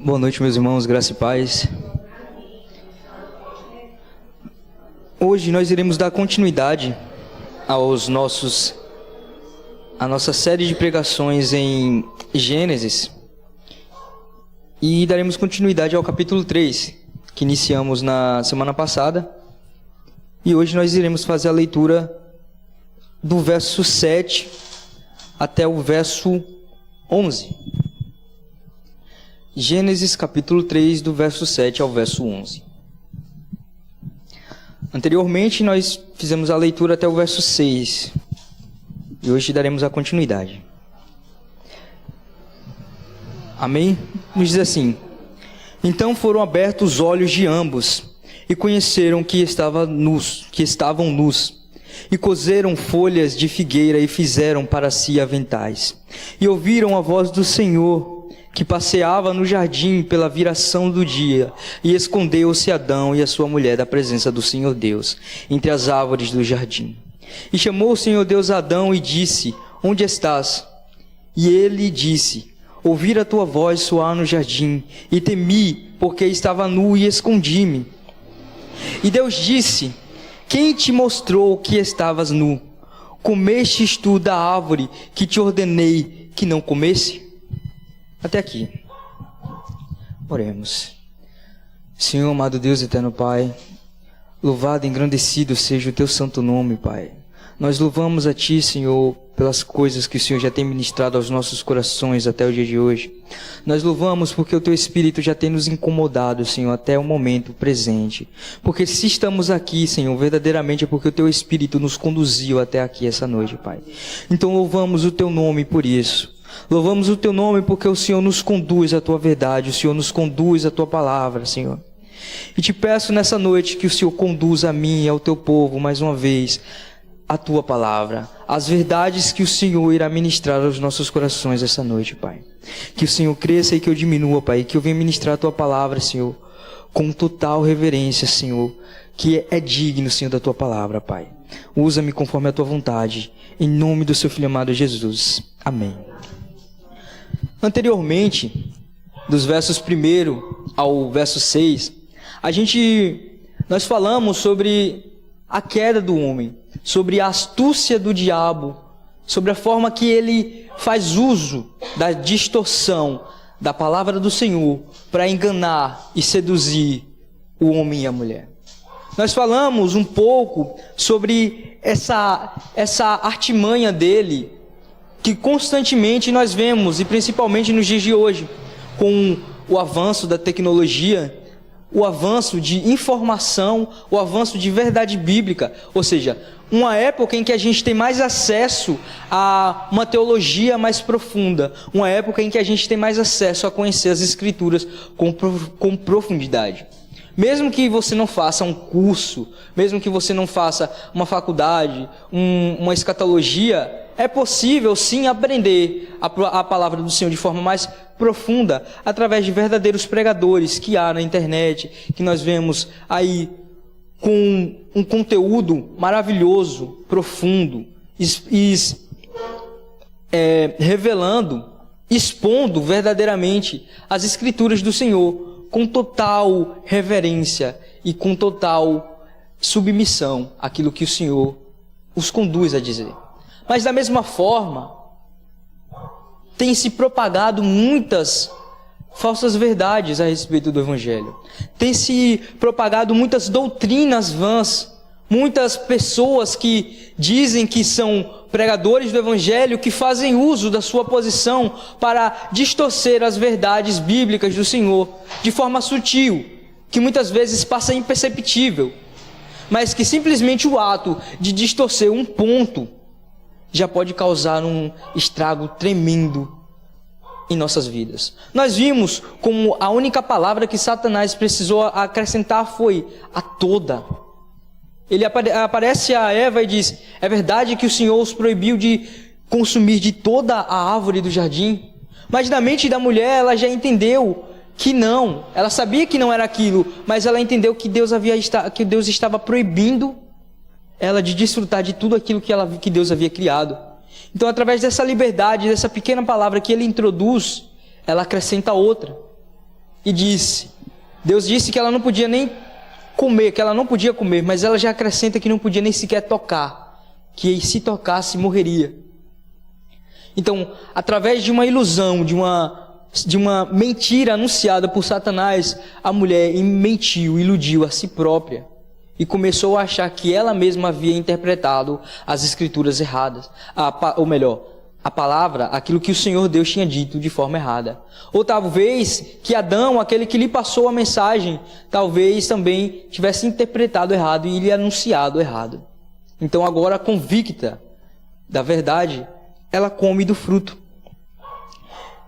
Boa noite, meus irmãos, graça e paz. Hoje nós iremos dar continuidade à nossa série de pregações em Gênesis e daremos continuidade ao capítulo 3, que iniciamos na semana passada, e hoje nós iremos fazer a leitura do verso 7 até o verso 11. Gênesis capítulo 3, do verso 7 ao verso 11. Anteriormente nós fizemos a leitura até o verso 6, e hoje daremos a continuidade. Amém? Nos diz assim: Então foram abertos os olhos de ambos, e conheceram que estavam nus, e coseram folhas de figueira e fizeram para si aventais. E ouviram a voz do Senhor, que passeava no jardim pela viração do dia, e escondeu-se Adão e a sua mulher da presença do Senhor Deus, entre as árvores do jardim. E chamou o Senhor Deus a Adão e disse: Onde estás? E ele disse: Ouvi a tua voz soar no jardim, e temi, porque estava nu e escondi-me. E Deus disse: Quem te mostrou que estavas nu? Comestes tu da árvore que te ordenei que não comesse? Até aqui. Oremos. Senhor, amado Deus, eterno Pai, louvado e engrandecido seja o teu santo nome, Pai. Nós louvamos a Ti, Senhor, pelas coisas que o Senhor já tem ministrado aos nossos corações até o dia de hoje. Nós louvamos porque o Teu Espírito já tem nos incomodado, Senhor, até o momento presente. Porque se estamos aqui, Senhor, verdadeiramente é porque o Teu Espírito nos conduziu até aqui essa noite, Pai. Então louvamos o Teu nome por isso. Louvamos o Teu nome porque o Senhor nos conduz à Tua verdade, o Senhor nos conduz à Tua palavra, Senhor. E te peço nessa noite que o Senhor conduza a mim e ao Teu povo, mais uma vez, a Tua palavra, as verdades que o Senhor irá ministrar aos nossos corações essa noite, Pai. Que o Senhor cresça e que eu diminua, Pai, que eu venha ministrar a Tua palavra, Senhor, com total reverência, Senhor, que é digno, Senhor, da Tua palavra, Pai. Usa-me conforme a Tua vontade, em nome do Seu Filho amado Jesus. Amém. Anteriormente, dos versos 1 ao verso 6, nós falamos sobre a queda do homem, sobre a astúcia do diabo, sobre a forma que ele faz uso da distorção da palavra do Senhor para enganar e seduzir o homem e a mulher. Nós falamos um pouco sobre essa artimanha dele, que constantemente nós vemos, e principalmente nos dias de hoje, com o avanço da tecnologia, o avanço de informação, o avanço de verdade bíblica, ou seja, uma época em que a gente tem mais acesso a uma teologia mais profunda, uma época em que a gente tem mais acesso a conhecer as Escrituras com profundidade. Mesmo que você não faça um curso, mesmo que você não faça uma faculdade, uma escatologia, é possível sim aprender a palavra do Senhor de forma mais profunda, através de verdadeiros pregadores que há na internet, que nós vemos aí com um conteúdo maravilhoso, profundo, revelando, expondo verdadeiramente as Escrituras do Senhor, com total reverência e com total submissão àquilo que o Senhor os conduz a dizer. Mas da mesma forma, tem se propagado muitas falsas verdades a respeito do Evangelho. Tem se propagado muitas doutrinas vãs, muitas pessoas que dizem que são pregadores do Evangelho, que fazem uso da sua posição para distorcer as verdades bíblicas do Senhor, de forma sutil, que muitas vezes passa imperceptível, mas que simplesmente o ato de distorcer um ponto já pode causar um estrago tremendo em nossas vidas. Nós vimos como a única palavra que Satanás precisou acrescentar foi a toda. Ele aparece a Eva e diz: é verdade que o Senhor os proibiu de consumir de toda a árvore do jardim? Mas na mente da mulher ela já entendeu que não. Ela sabia que não era aquilo, mas ela entendeu que Deus estava proibindo ela de desfrutar de tudo aquilo que Deus havia criado. Então, através dessa liberdade, dessa pequena palavra que ele introduz, ela acrescenta outra. e disse, Deus disse que ela não podia nem comer, que ela não podia comer, mas ela já acrescenta que não podia nem sequer tocar, que se tocasse morreria. Então, através de uma ilusão, de uma mentira anunciada por Satanás, a mulher mentiu, iludiu a si própria e começou a achar que ela mesma havia interpretado as escrituras erradas, ou melhor, a palavra, aquilo que o Senhor Deus tinha dito de forma errada. Ou talvez que Adão, aquele que lhe passou a mensagem, talvez também tivesse interpretado errado e lhe anunciado errado. Então agora, convicta da verdade, ela come do fruto.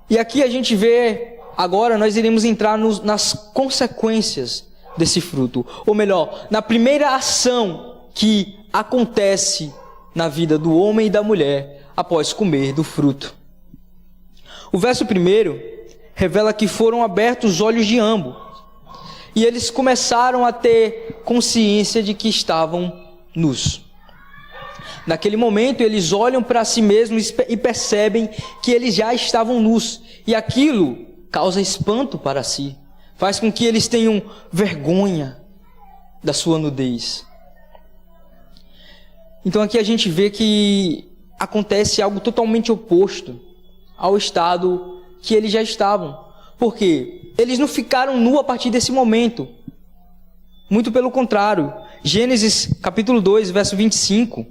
E aqui a gente vê, agora nós iremos entrar nas consequências desse fruto. Ou melhor, na primeira ação que acontece na vida do homem e da mulher após comer do fruto. O verso 1 revela que foram abertos os olhos de ambos. E eles começaram a ter consciência de que estavam nus. Naquele momento, eles olham para si mesmos e percebem que eles já estavam nus. E aquilo causa espanto para si. Faz com que eles tenham vergonha da sua nudez. Então aqui a gente vê que acontece algo totalmente oposto ao estado que eles já estavam. Por quê? Eles não ficaram nus a partir desse momento. Muito pelo contrário. Gênesis capítulo 2, verso 25.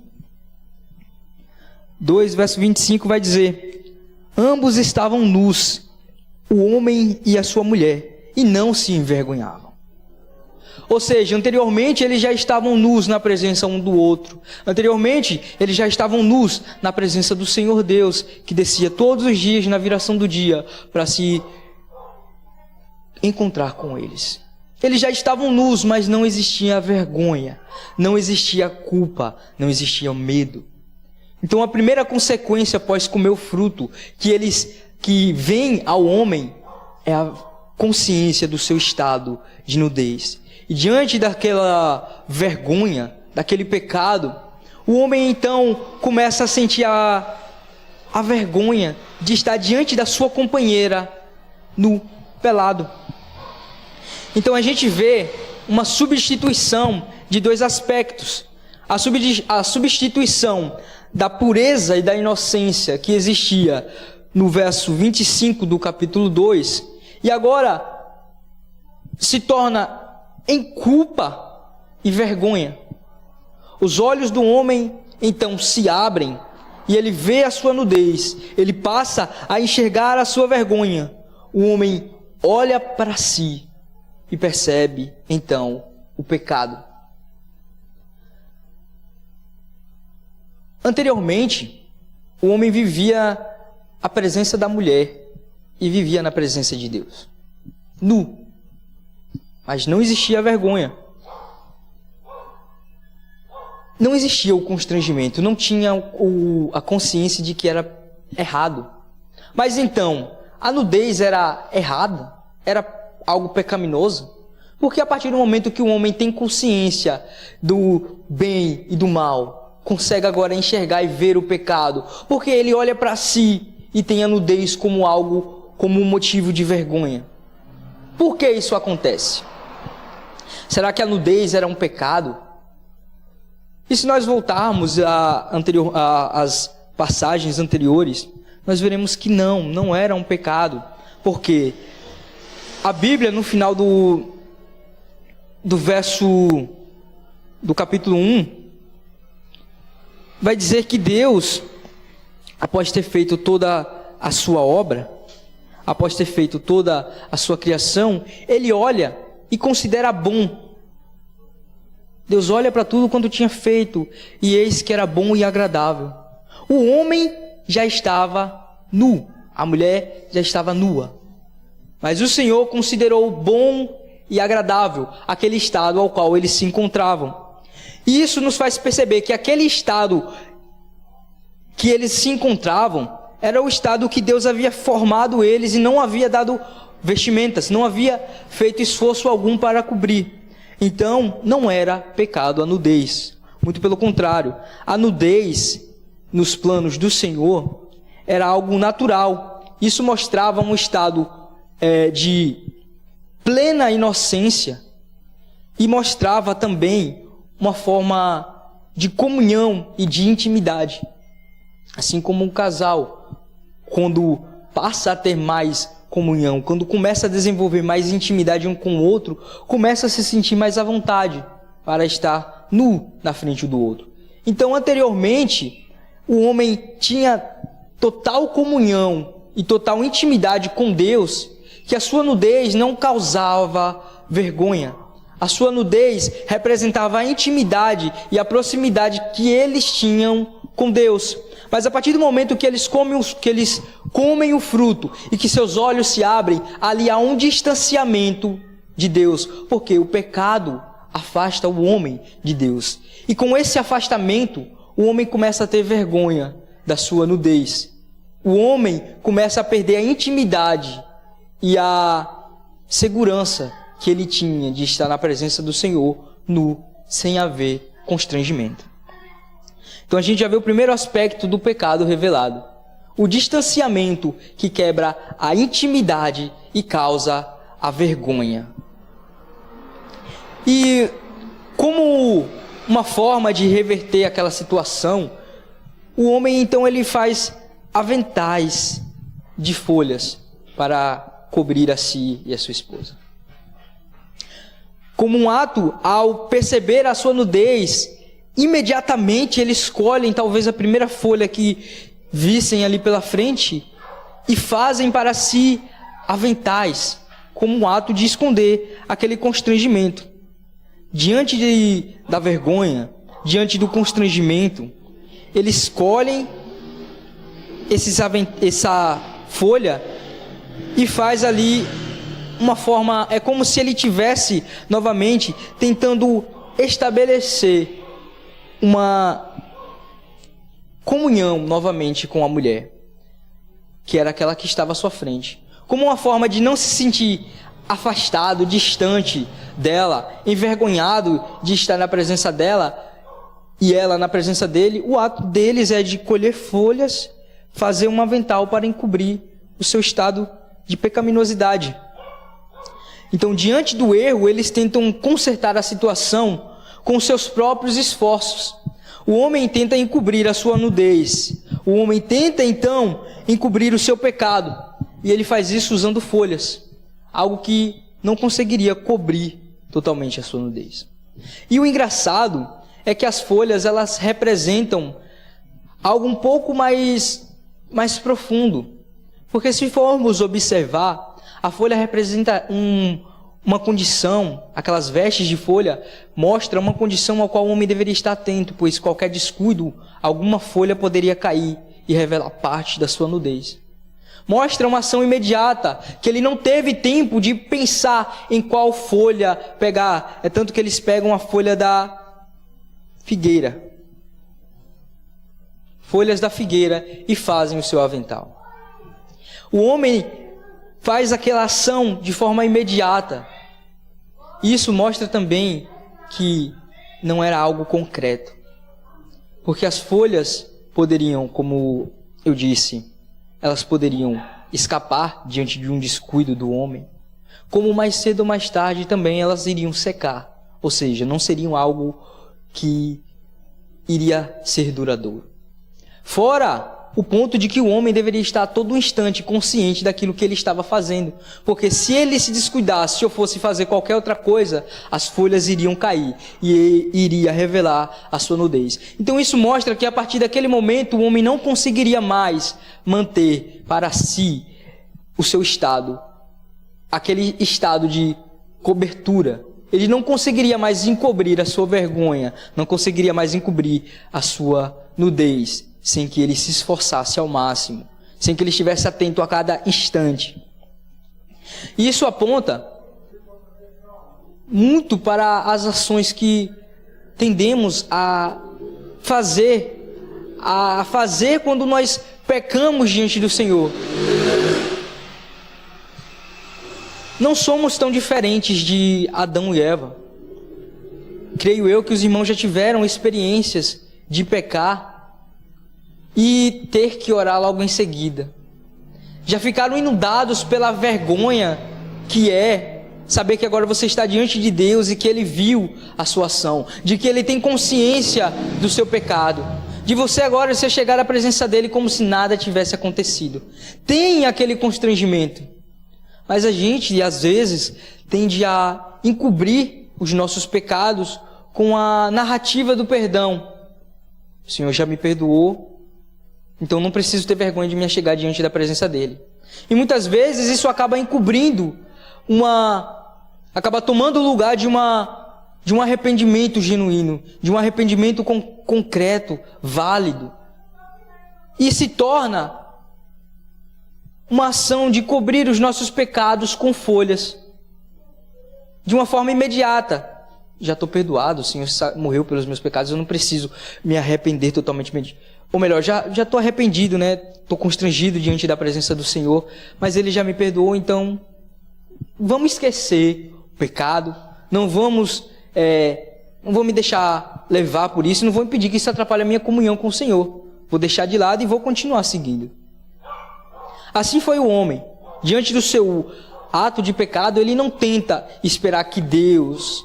2, verso 25 vai dizer: ambos estavam nus, o homem e a sua mulher, e não se envergonhavam. Ou seja, anteriormente eles já estavam nus na presença um do outro. Anteriormente eles já estavam nus na presença do Senhor Deus, que descia todos os dias na viração do dia para se encontrar com eles. Eles já estavam nus, mas não existia vergonha, não existia culpa, não existia medo. Então a primeira consequência após comer o fruto que vem ao homem é a consciência do seu estado de nudez. E diante daquela vergonha, daquele pecado, o homem então começa a sentir a vergonha de estar diante da sua companheira nu, pelado. Então a gente vê uma substituição de dois aspectos. A substituição da pureza e da inocência que existia no verso 25 do capítulo 2, e agora se torna em culpa e vergonha. Os olhos do homem então se abrem e ele vê a sua nudez, ele passa a enxergar a sua vergonha. O homem olha para si e percebe então o pecado. Anteriormente, o homem vivia a presença da mulher e vivia na presença de Deus, nu. Mas não existia vergonha. Não existia o constrangimento, não tinha a consciência de que era errado. Mas então, a nudez era errada? Era algo pecaminoso? Porque a partir do momento que o homem tem consciência do bem e do mal, consegue agora enxergar e ver o pecado, porque ele olha para si e tem a nudez como algo, como um motivo de vergonha. Por que isso acontece? Será que a nudez era um pecado? E se nós voltarmos às passagens anteriores, nós veremos que não era um pecado. Porque a Bíblia, no final do verso do capítulo 1, vai dizer que Deus, após ter feito toda a sua obra, após ter feito toda a sua criação, Ele olha e considera bom. Deus olha para tudo quanto tinha feito, e eis que era bom e agradável. O homem já estava nu, a mulher já estava nua. Mas o Senhor considerou bom e agradável aquele estado ao qual eles se encontravam. E isso nos faz perceber que aquele estado que eles se encontravam era o estado que Deus havia formado eles e não havia dado vestimentas, não havia feito esforço algum para cobrir. Então, não era pecado a nudez. Muito pelo contrário, a nudez, nos planos do Senhor, era algo natural. Isso mostrava um estado de plena inocência e mostrava também uma forma de comunhão e de intimidade. Assim como um casal, quando passa a ter mais comunhão, quando começa a desenvolver mais intimidade um com o outro, começa a se sentir mais à vontade para estar nu na frente do outro. Então, anteriormente, o homem tinha total comunhão e total intimidade com Deus, que a sua nudez não causava vergonha. A sua nudez representava a intimidade e a proximidade que eles tinham com Deus. Mas a partir do momento que eles comem o fruto e que seus olhos se abrem, ali há um distanciamento de Deus, porque o pecado afasta o homem de Deus. E com esse afastamento, o homem começa a ter vergonha da sua nudez. O homem começa a perder a intimidade e a segurança que ele tinha de estar na presença do Senhor nu, sem haver constrangimento. Então a gente já vê o primeiro aspecto do pecado revelado. O distanciamento que quebra a intimidade e causa a vergonha. E como uma forma de reverter aquela situação, o homem então ele faz aventais de folhas para cobrir a si e a sua esposa. Como um ato, ao perceber a sua nudez, imediatamente eles escolhem talvez a primeira folha que vissem ali pela frente e fazem para si aventais, como um ato de esconder aquele constrangimento. Diante da vergonha, diante do constrangimento, eles escolhem essa folha e faz ali uma forma, é como se ele tivesse novamente tentando estabelecer uma comunhão novamente com a mulher, que era aquela que estava à sua frente, como uma forma de não se sentir afastado, distante dela, envergonhado de estar na presença dela e ela na presença dele. O ato deles é de colher folhas, fazer um avental para encobrir o seu estado de pecaminosidade. Então, diante do erro, eles tentam consertar a situação com seus próprios esforços. O homem tenta encobrir a sua nudez. O homem tenta, então, encobrir o seu pecado. E ele faz isso usando folhas. Algo que não conseguiria cobrir totalmente a sua nudez. E o engraçado é que as folhas, elas representam algo um pouco mais profundo. Porque se formos observar, a folha representa uma condição, aquelas vestes de folha, mostra uma condição ao qual o homem deveria estar atento, pois qualquer descuido, alguma folha poderia cair e revelar parte da sua nudez. Mostra uma ação imediata, que ele não teve tempo de pensar em qual folha pegar. É tanto que eles pegam a folha da figueira. Folhas da figueira e fazem o seu avental. O homem faz aquela ação de forma imediata. Isso mostra também que não era algo concreto. Porque as folhas poderiam, como eu disse, elas poderiam escapar diante de um descuido do homem. Como mais cedo ou mais tarde também elas iriam secar. Ou seja, não seriam algo que iria ser duradouro. Fora o ponto de que o homem deveria estar a todo instante consciente daquilo que ele estava fazendo. Porque se ele se descuidasse ou fosse fazer qualquer outra coisa, as folhas iriam cair e iria revelar a sua nudez. Então isso mostra que a partir daquele momento o homem não conseguiria mais manter para si o seu estado, aquele estado de cobertura. Ele não conseguiria mais encobrir a sua vergonha, não conseguiria mais encobrir a sua nudez, sem que ele se esforçasse ao máximo, sem que ele estivesse atento a cada instante. E isso aponta muito para as ações que tendemos a fazer quando nós pecamos diante do Senhor. Não somos tão diferentes de Adão e Eva. Creio eu que os irmãos já tiveram experiências de pecar e ter que orar logo em seguida. Já ficaram inundados pela vergonha que é saber que agora você está diante de Deus e que Ele viu a sua ação, de que Ele tem consciência do seu pecado, de você agora se chegar à presença dEle como se nada tivesse acontecido. Tem aquele constrangimento, mas a gente, às vezes, tende a encobrir os nossos pecados com a narrativa do perdão. O Senhor já me perdoou, então não preciso ter vergonha de me achegar diante da presença dEle. E muitas vezes isso acaba encobrindo acaba tomando o lugar de um arrependimento genuíno, de um arrependimento concreto, válido. E se torna uma ação de cobrir os nossos pecados com folhas, de uma forma imediata. Já estou perdoado, o Senhor morreu pelos meus pecados, eu não preciso me arrepender totalmente. Ou melhor, já estou arrependido, né? Estou constrangido diante da presença do Senhor, mas Ele já me perdoou, então vamos esquecer o pecado, não vou me deixar levar por isso, não vou impedir que isso atrapalhe a minha comunhão com o Senhor. Vou deixar de lado e vou continuar seguindo. Assim foi o homem. Diante do seu ato de pecado, ele não tenta esperar que Deus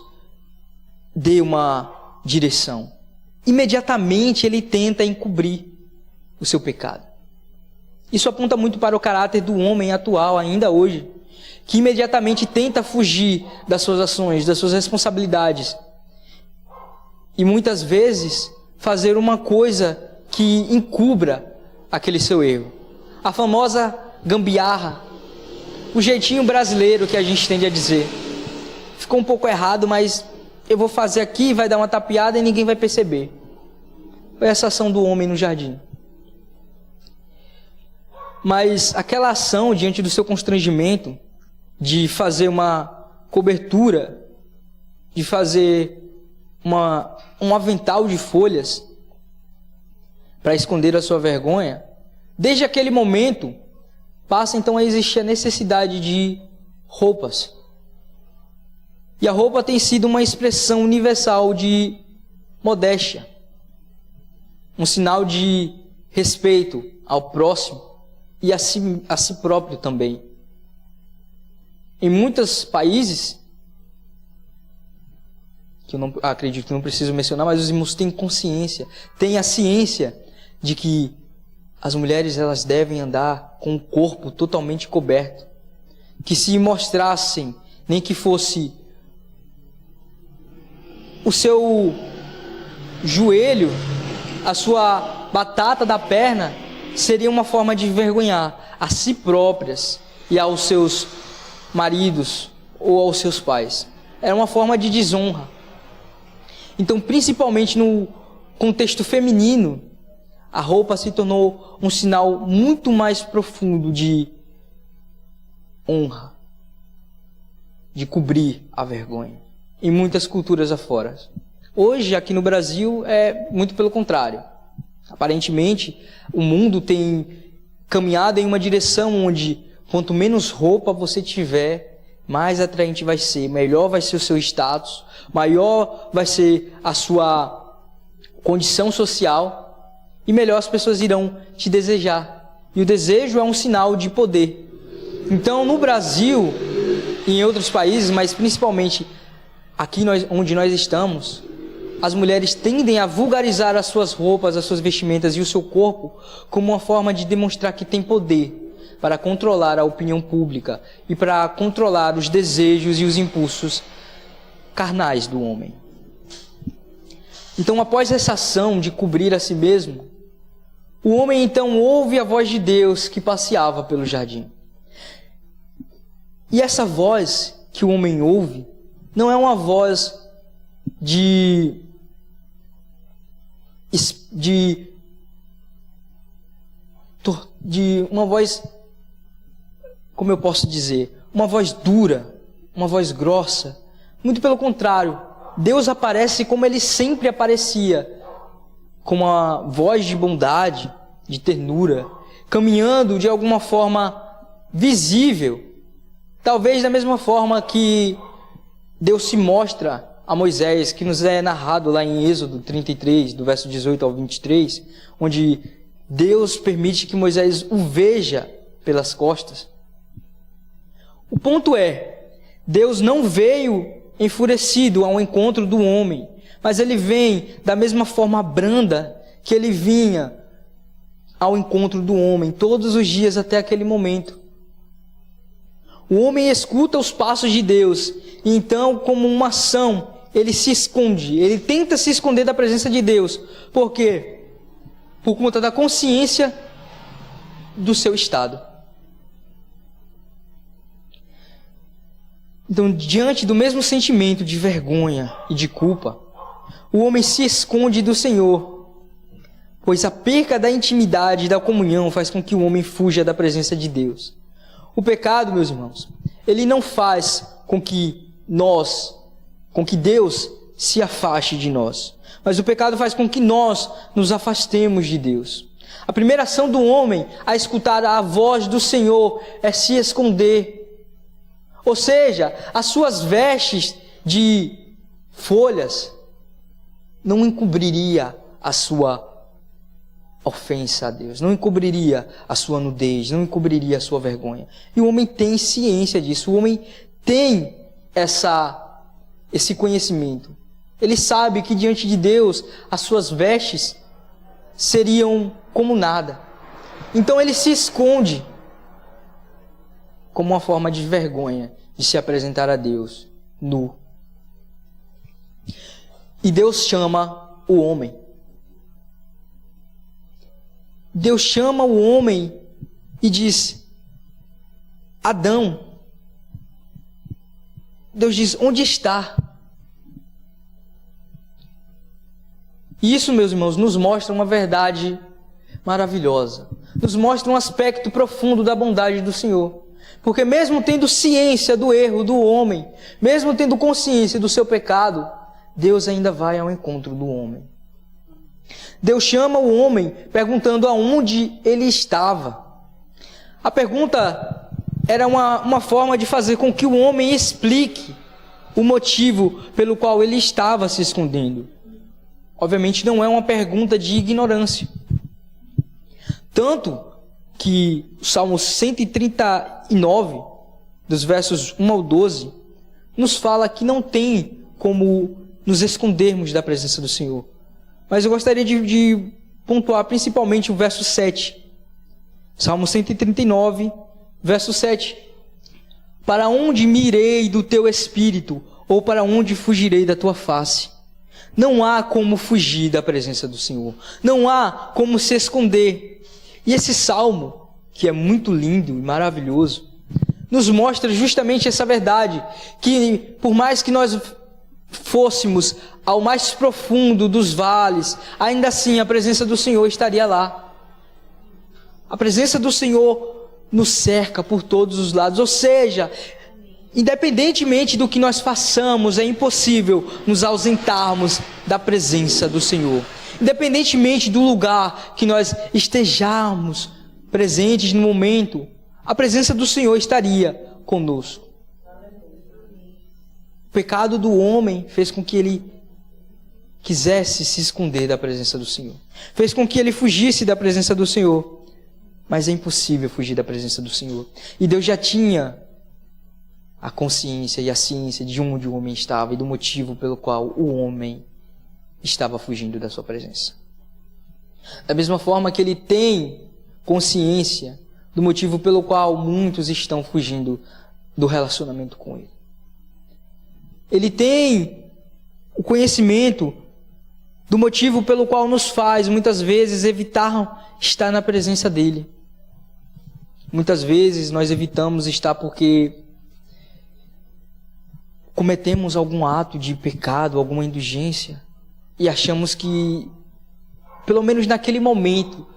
dê uma direção. Imediatamente ele tenta encobrir o seu pecado. Isso aponta muito para o caráter do homem atual, ainda hoje, que imediatamente tenta fugir das suas ações, das suas responsabilidades. E muitas vezes fazer uma coisa que encubra aquele seu erro. A famosa gambiarra, o jeitinho brasileiro que a gente tende a dizer. Ficou um pouco errado, mas eu vou fazer aqui, vai dar uma tapeada e ninguém vai perceber. Foi essa ação do homem no jardim. Mas aquela ação diante do seu constrangimento, de fazer uma cobertura, de fazer um avental de folhas para esconder a sua vergonha, desde aquele momento passa então a existir a necessidade de roupas. E a roupa tem sido uma expressão universal de modéstia, um sinal de respeito ao próximo e a si próprio também. Em muitos países, que eu não acredito que não preciso mencionar, mas os irmãos têm consciência, têm a ciência de que as mulheres elas devem andar com o corpo totalmente coberto, que se mostrassem, nem que fosse o seu joelho, a sua batata da perna, seria uma forma de envergonhar a si próprias e aos seus maridos ou aos seus pais. Era uma forma de desonra. Então, principalmente no contexto feminino, a roupa se tornou um sinal muito mais profundo de honra, de cobrir a vergonha, em muitas culturas afora. Hoje, aqui no Brasil, é muito pelo contrário. Aparentemente, o mundo tem caminhado em uma direção onde, quanto menos roupa você tiver, mais atraente vai ser, melhor vai ser o seu status, maior vai ser a sua condição social e melhor as pessoas irão te desejar. E o desejo é um sinal de poder. Então, no Brasil e em outros países, mas principalmente aqui onde nós estamos, as mulheres tendem a vulgarizar as suas roupas, as suas vestimentas e o seu corpo como uma forma de demonstrar que tem poder para controlar a opinião pública e para controlar os desejos e os impulsos carnais do homem. Então, após essa ação de cobrir a si mesmo, o homem então ouve a voz de Deus que passeava pelo jardim. E essa voz que o homem ouve não é uma voz de uma voz, como eu posso dizer, uma voz dura, uma voz grossa. Muito pelo contrário, Deus aparece como Ele sempre aparecia, com uma voz de bondade, de ternura, caminhando de alguma forma visível, talvez da mesma forma que Deus se mostra a Moisés, que nos é narrado lá em Êxodo 33, do verso 18 ao 23, onde Deus permite que Moisés o veja pelas costas. O ponto é, Deus não veio enfurecido ao encontro do homem, mas ele vem da mesma forma branda que ele vinha ao encontro do homem todos os dias até aquele momento. O homem escuta os passos de Deus, e então, como uma ação, ele se esconde, ele tenta se esconder da presença de Deus. Por quê? Por conta da consciência do seu estado. Então, diante do mesmo sentimento de vergonha e de culpa, o homem se esconde do Senhor, pois a perca da intimidade e da comunhão faz com que o homem fuja da presença de Deus. O pecado, meus irmãos, ele não faz com que Deus se afaste de nós, mas o pecado faz com que nós nos afastemos de Deus. A primeira ação do homem a escutar a voz do Senhor é se esconder. Ou seja, as suas vestes de folhas não encobriria a sua ofensa a Deus, não encobriria a sua nudez, não encobriria a sua vergonha. E o homem tem ciência disso, o homem tem esse conhecimento. Ele sabe que diante de Deus as suas vestes seriam como nada. Então ele se esconde como uma forma de vergonha de se apresentar a Deus nu. E Deus chama o homem. Deus chama o homem e diz: Adão. Deus diz: onde está? E isso, meus irmãos, nos mostra uma verdade maravilhosa. Nos mostra um aspecto profundo da bondade do Senhor. Porque mesmo tendo ciência do erro do homem, mesmo tendo consciência do seu pecado, Deus ainda vai ao encontro do homem. Deus chama o homem perguntando aonde ele estava. A pergunta era uma forma de fazer com que o homem explique o motivo pelo qual ele estava se escondendo. Obviamente não é uma pergunta de ignorância. Tanto que o Salmo 139, dos versos 1 ao 12, nos fala que não tem como nos escondermos da presença do Senhor. Mas eu gostaria de pontuar principalmente o verso 7. Salmo 139, verso 7. Para onde me irei do teu espírito, ou para onde fugirei da tua face? Não há como fugir da presença do Senhor. Não há como se esconder. E esse salmo, que é muito lindo e maravilhoso, nos mostra justamente essa verdade, que por mais que nós fôssemos ao mais profundo dos vales, ainda assim a presença do Senhor estaria lá. A presença do Senhor nos cerca por todos os lados, ou seja, independentemente do que nós façamos, é impossível nos ausentarmos da presença do Senhor. Independentemente do lugar que nós estejamos presentes no momento, a presença do Senhor estaria conosco. O pecado do homem fez com que ele quisesse se esconder da presença do Senhor. Fez com que ele fugisse da presença do Senhor. Mas é impossível fugir da presença do Senhor. E Deus já tinha a consciência e a ciência de onde o homem estava e do motivo pelo qual o homem estava fugindo da sua presença. Da mesma forma que ele tem consciência do motivo pelo qual muitos estão fugindo do relacionamento com ele. Ele tem o conhecimento do motivo pelo qual nos faz, muitas vezes, evitar estar na presença dele. Muitas vezes nós evitamos estar porque cometemos algum ato de pecado, alguma indulgência, e achamos que, pelo menos naquele momento,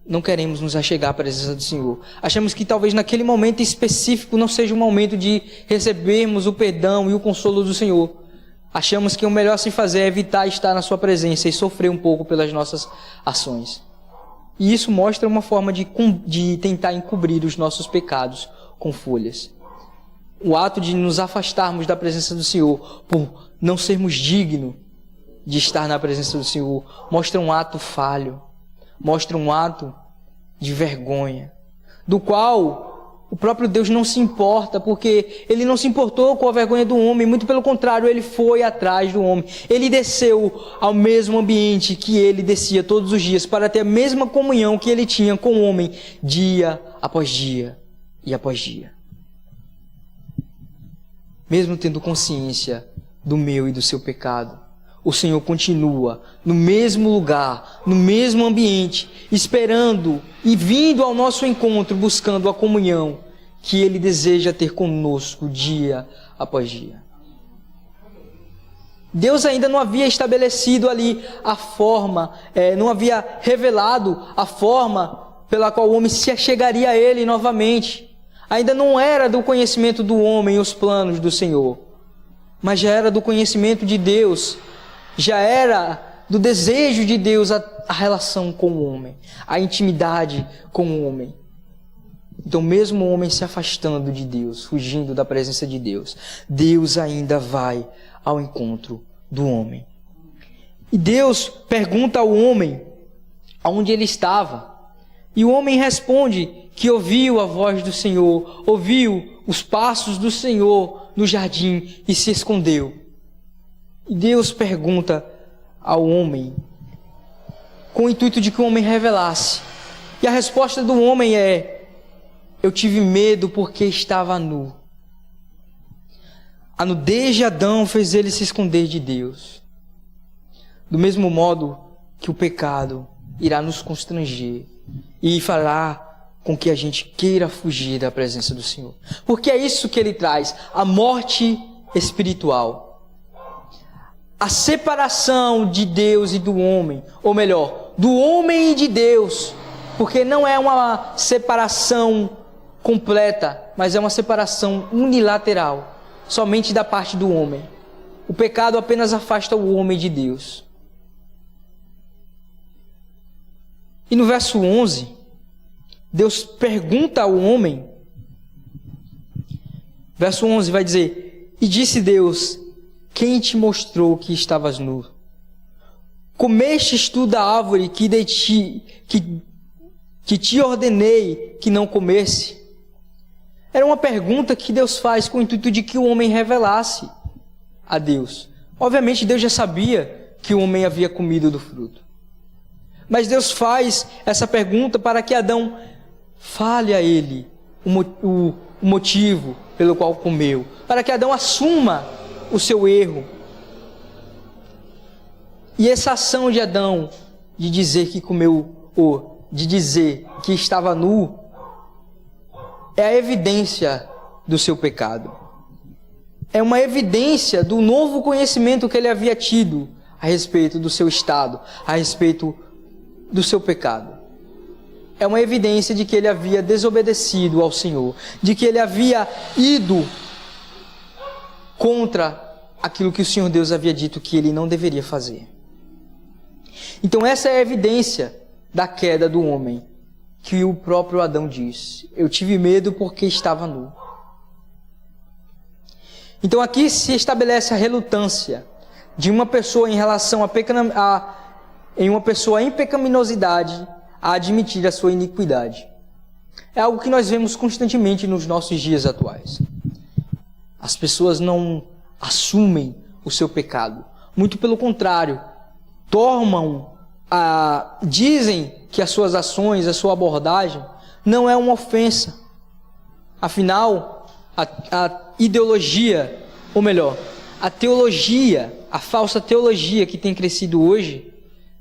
não queremos nos achegar à presença do Senhor. Achamos que talvez naquele momento específico não seja o momento de recebermos o perdão e o consolo do Senhor. Achamos que o melhor a se fazer é evitar estar na sua presença e sofrer um pouco pelas nossas ações. E isso mostra uma forma de tentar encobrir os nossos pecados com folhas. O ato de nos afastarmos da presença do Senhor por não sermos dignos de estar na presença do Senhor mostra um ato falho, mostra um ato de vergonha, do qual O próprio Deus não se importa, porque Ele não se importou com a vergonha do homem, muito pelo contrário, Ele foi atrás do homem. Ele desceu ao mesmo ambiente que Ele descia todos os dias, para ter a mesma comunhão que Ele tinha com o homem, dia após dia e após dia. Mesmo tendo consciência do meu e do seu pecado, o Senhor continua no mesmo lugar, no mesmo ambiente, esperando e vindo ao nosso encontro, buscando a comunhão que Ele deseja ter conosco dia após dia. Deus ainda não havia estabelecido ali a forma, não havia revelado a forma pela qual o homem se achegaria a Ele novamente. Ainda não era do conhecimento do homem os planos do Senhor, mas já era do conhecimento de Deus, já era do desejo de Deus a relação com o homem, a intimidade com o homem. Então, mesmo o homem se afastando de Deus, fugindo da presença de Deus, Deus ainda vai ao encontro do homem. E Deus pergunta ao homem aonde ele estava. E o homem responde que ouviu a voz do Senhor, ouviu os passos do Senhor no jardim e se escondeu. E Deus pergunta ao homem com o intuito de que o homem revelasse. E a resposta do homem é: eu tive medo porque estava nu. A nudez de Adão fez ele se esconder de Deus. Do mesmo modo que o pecado irá nos constranger e fará com que a gente queira fugir da presença do Senhor. Porque é isso que ele traz, a morte espiritual. A separação de Deus e do homem, ou melhor, do homem e de Deus, porque não é uma separação completa, mas é uma separação unilateral, somente da parte do homem. O pecado apenas afasta o homem de Deus. E no verso 11, Deus pergunta ao homem, verso 11 vai dizer: e disse Deus, quem te mostrou que estavas nu? Comestes tu da árvore que te ordenei que não comesse? Era uma pergunta que Deus faz com o intuito de que o homem revelasse a Deus. Obviamente Deus já sabia que o homem havia comido do fruto. Mas Deus faz essa pergunta para que Adão fale a ele o motivo pelo qual comeu, para que Adão assuma o seu erro. E essa ação de Adão de dizer que comeu, ou de dizer que estava nu, é a evidência do seu pecado. É uma evidência do novo conhecimento que ele havia tido a respeito do seu estado, a respeito do seu pecado. É uma evidência de que ele havia desobedecido ao Senhor, de que ele havia ido contra aquilo que o Senhor Deus havia dito que ele não deveria fazer. Então essa é a evidência da queda do homem, que o próprio Adão disse: eu tive medo porque estava nu. Então aqui se estabelece a relutância de uma pessoa em relação em uma pessoa em pecaminosidade a admitir a sua iniquidade. É algo que nós vemos constantemente nos nossos dias atuais. As pessoas não assumem o seu pecado. Muito pelo contrário, dizem que as suas ações, a sua abordagem, não é uma ofensa. Afinal, a ideologia, ou melhor, a teologia, a falsa teologia que tem crescido hoje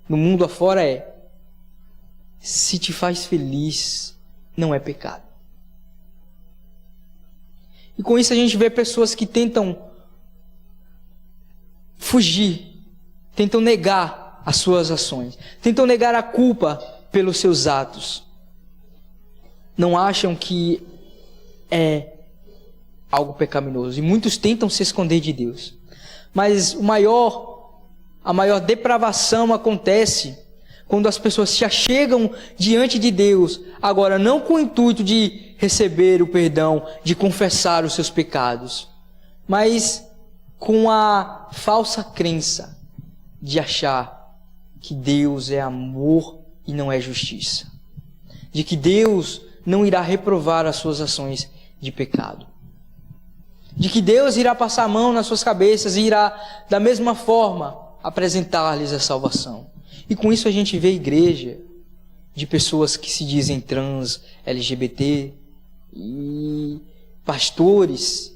no mundo afora é: se te faz feliz, não é pecado. E com isso a gente vê pessoas que tentam fugir, tentam negar as suas ações, tentam negar a culpa pelos seus atos. Não acham que é algo pecaminoso. E muitos tentam se esconder de Deus. Mas a maior depravação acontece quando as pessoas se achegam diante de Deus, agora não com o intuito de receber o perdão, de confessar os seus pecados, mas com a falsa crença de achar que Deus é amor e não é justiça. De que Deus não irá reprovar as suas ações de pecado. De que Deus irá passar a mão nas suas cabeças e irá, da mesma forma, apresentar-lhes a salvação. E com isso a gente vê a igreja de pessoas que se dizem trans, LGBT, e pastores,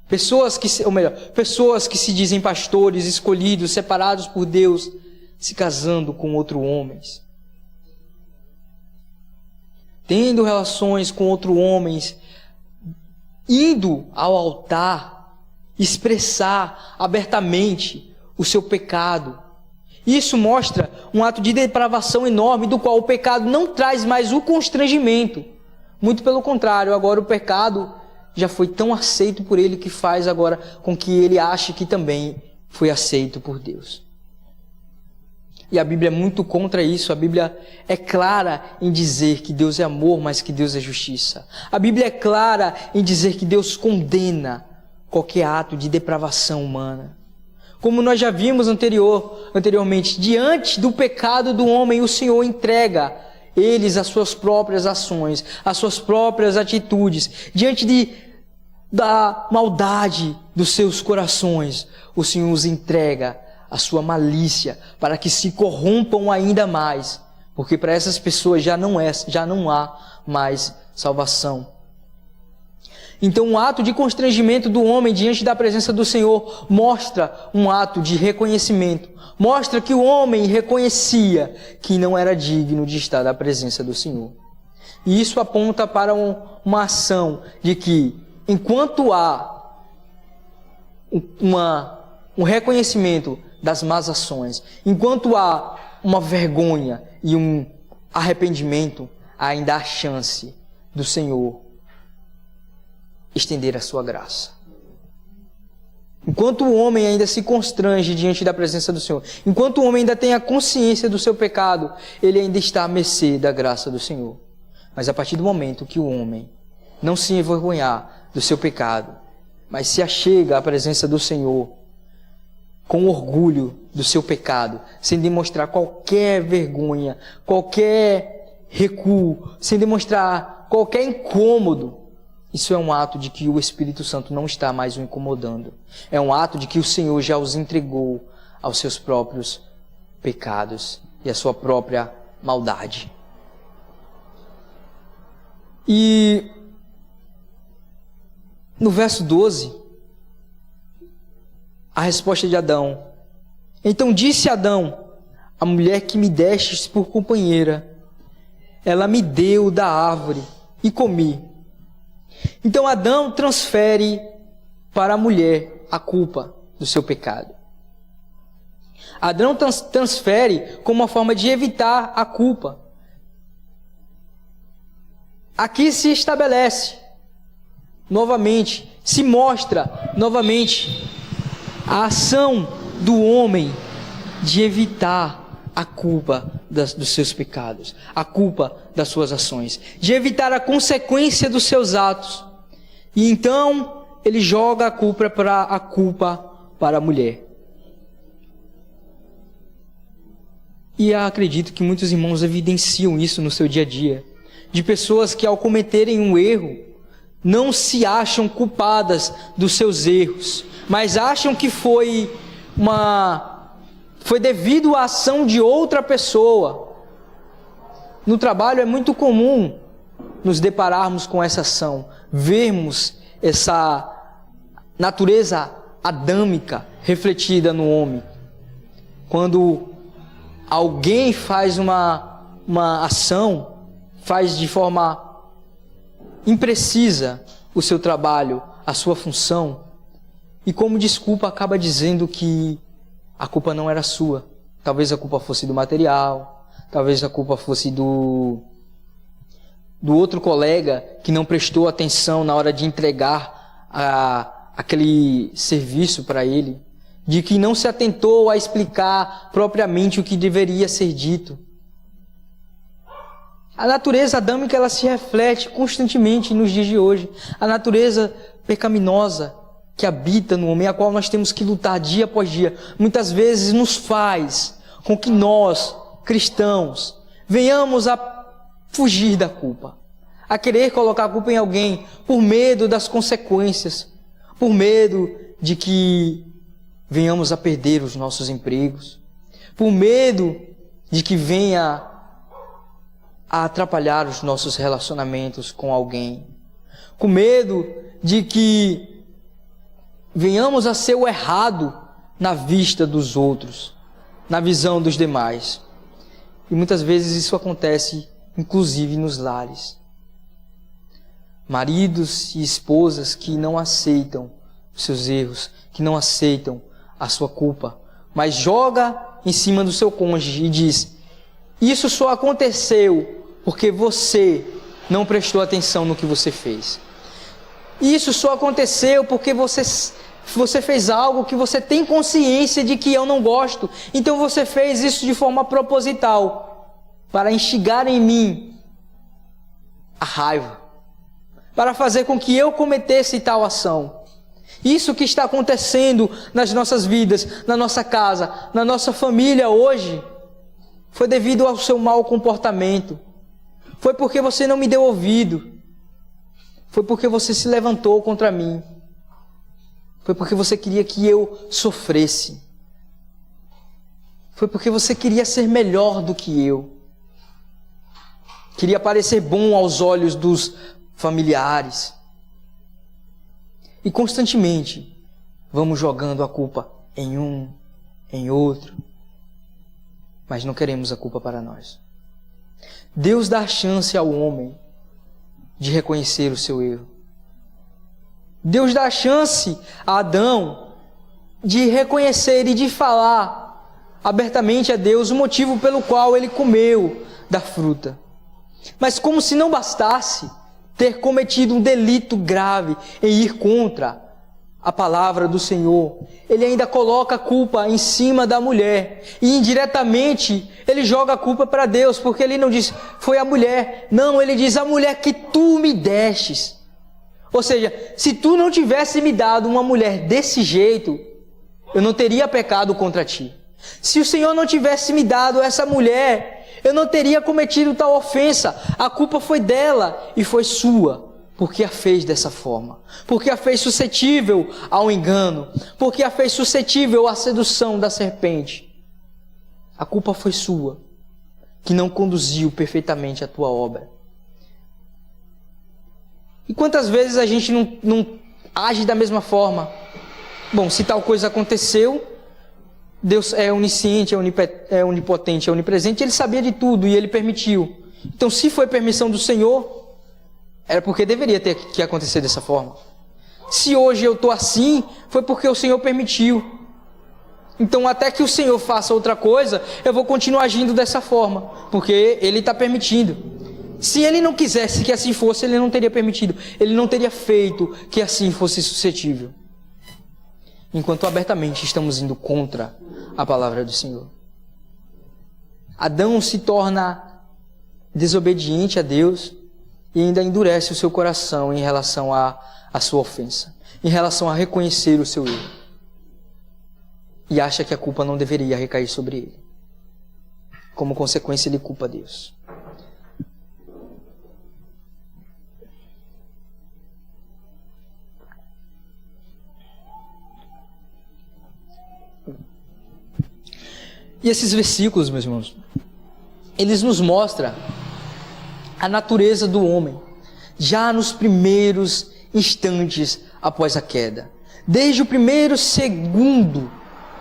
pessoas que se dizem pastores, escolhidos, separados por Deus, se casando com outros homens, tendo relações com outros homens, indo ao altar, expressar abertamente o seu pecado. Isso mostra um ato de depravação enorme, do qual o pecado não traz mais o constrangimento. Muito pelo contrário, agora o pecado já foi tão aceito por ele que faz agora com que ele ache que também foi aceito por Deus. E a Bíblia é muito contra isso. A Bíblia é clara em dizer que Deus é amor, mas que Deus é justiça. A Bíblia é clara em dizer que Deus condena qualquer ato de depravação humana. Como nós já vimos anteriormente, diante do pecado do homem, o Senhor entrega eles as suas próprias ações, as suas próprias atitudes. Diante da maldade dos seus corações, o Senhor os entrega a sua malícia, para que se corrompam ainda mais, porque para essas pessoas já não há mais salvação. Então, um ato de constrangimento do homem diante da presença do Senhor mostra um ato de reconhecimento, mostra que o homem reconhecia que não era digno de estar na presença do Senhor. E isso aponta para uma ação de que, enquanto há um reconhecimento das más ações, enquanto há uma vergonha e um arrependimento, ainda há chance do Senhor estender a sua graça. Enquanto o homem ainda se constrange diante da presença do Senhor, enquanto o homem ainda tem a consciência do seu pecado, ele ainda está à mercê da graça do Senhor. Mas a partir do momento que o homem não se envergonhar do seu pecado, mas se achega à presença do Senhor com orgulho do seu pecado, sem demonstrar qualquer vergonha, qualquer recuo, sem demonstrar qualquer incômodo, isso é um ato de que o Espírito Santo não está mais o incomodando. É um ato de que o Senhor já os entregou aos seus próprios pecados e à sua própria maldade. E no verso 12, a resposta de Adão. Então disse Adão: a mulher que me destes por companheira, ela me deu da árvore e comi. Então Adão transfere para a mulher a culpa do seu pecado. Adão transfere como uma forma de evitar a culpa. Aqui se estabelece novamente, se mostra novamente a ação do homem de evitar a culpa dos seus pecados, a culpa das suas ações, de evitar a consequência dos seus atos. E então ele joga a culpa para a mulher. E eu acredito que muitos irmãos evidenciam isso no seu dia a dia, de pessoas que ao cometerem um erro, não se acham culpadas dos seus erros, mas acham que foi devido à ação de outra pessoa. No trabalho é muito comum nos depararmos com essa ação, vermos essa natureza adâmica refletida no homem. Quando alguém faz uma ação, faz de forma imprecisa o seu trabalho, a sua função, e como desculpa acaba dizendo que a culpa não era sua. Talvez a culpa fosse do material, talvez a culpa fosse do outro colega que não prestou atenção na hora de entregar aquele serviço para ele, de que não se atentou a explicar propriamente o que deveria ser dito. A natureza adâmica, ela se reflete constantemente nos dias de hoje. A natureza pecaminosa que habita no homem, a qual nós temos que lutar dia após dia, muitas vezes nos faz com que nós, cristãos, venhamos a fugir da culpa, a querer colocar a culpa em alguém por medo das consequências, por medo de que venhamos a perder os nossos empregos, por medo de que venha a atrapalhar os nossos relacionamentos com alguém, com medo de que venhamos a ser o errado na vista dos outros, na visão dos demais. E muitas vezes isso acontece, inclusive nos lares. Maridos e esposas que não aceitam os seus erros, que não aceitam a sua culpa, mas joga em cima do seu cônjuge e diz: isso só aconteceu porque você não prestou atenção no que você fez. Isso só aconteceu porque você fez algo que você tem consciência de que eu não gosto. Então você fez isso de forma proposital, para instigar em mim a raiva, para fazer com que eu cometesse tal ação. Isso que está acontecendo nas nossas vidas, na nossa casa, na nossa família hoje, foi devido ao seu mau comportamento. Foi porque você não me deu ouvido. Foi porque você se levantou contra mim. Foi porque você queria que eu sofresse. Foi porque você queria ser melhor do que eu. Queria parecer bom aos olhos dos familiares. E constantemente vamos jogando a culpa em um, em outro. Mas não queremos a culpa para nós. Deus dá chance ao homem de reconhecer o seu erro. Deus dá chance a Adão de reconhecer e de falar abertamente a Deus o motivo pelo qual ele comeu da fruta. Mas como se não bastasse ter cometido um delito grave em ir contra a palavra do Senhor, ele ainda coloca a culpa em cima da mulher. E indiretamente ele joga a culpa para Deus, porque ele não diz, foi a mulher. Não, ele diz, a mulher que tu me destes. Ou seja, se tu não tivesse me dado uma mulher desse jeito, eu não teria pecado contra ti. Se o Senhor não tivesse me dado essa mulher, eu não teria cometido tal ofensa. A culpa foi dela e foi sua, porque a fez dessa forma, porque a fez suscetível ao engano, porque a fez suscetível à sedução da serpente. A culpa foi sua, que não conduziu perfeitamente a tua obra. E quantas vezes a gente não age da mesma forma? Bom, se tal coisa aconteceu, Deus é onisciente, é onipotente, é onipresente, Ele sabia de tudo e Ele permitiu. Então, se foi permissão do Senhor, era porque deveria ter que acontecer dessa forma. Se hoje eu estou assim, foi porque o Senhor permitiu. Então, até que o Senhor faça outra coisa, eu vou continuar agindo dessa forma, porque Ele está permitindo. Se Ele não quisesse que assim fosse, Ele não teria permitido. Ele não teria feito que assim fosse suscetível. Enquanto abertamente estamos indo contra a palavra do Senhor. Adão se torna desobediente a Deus e ainda endurece o seu coração em relação à sua ofensa, em relação a reconhecer o seu erro. E acha que a culpa não deveria recair sobre ele. Como consequência, ele culpa Deus. E esses versículos, meus irmãos, eles nos mostram a natureza do homem, já nos primeiros instantes após a queda. Desde o primeiro segundo,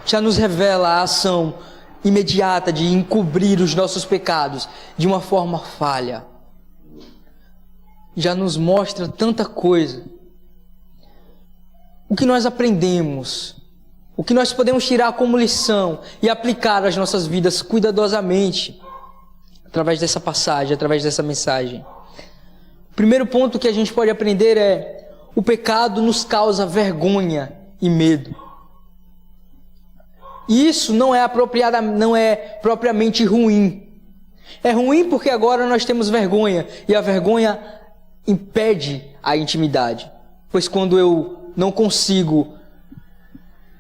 já nos revela a ação imediata de encobrir os nossos pecados de uma forma falha. Já nos mostra tanta coisa. O que nós aprendemos, o que nós podemos tirar como lição e aplicar às nossas vidas cuidadosamente, através dessa passagem, através dessa mensagem. O primeiro ponto que a gente pode aprender é: o pecado nos causa vergonha e medo. E isso não é propriamente ruim. É ruim porque agora nós temos vergonha, e a vergonha impede a intimidade. Pois quando eu não consigo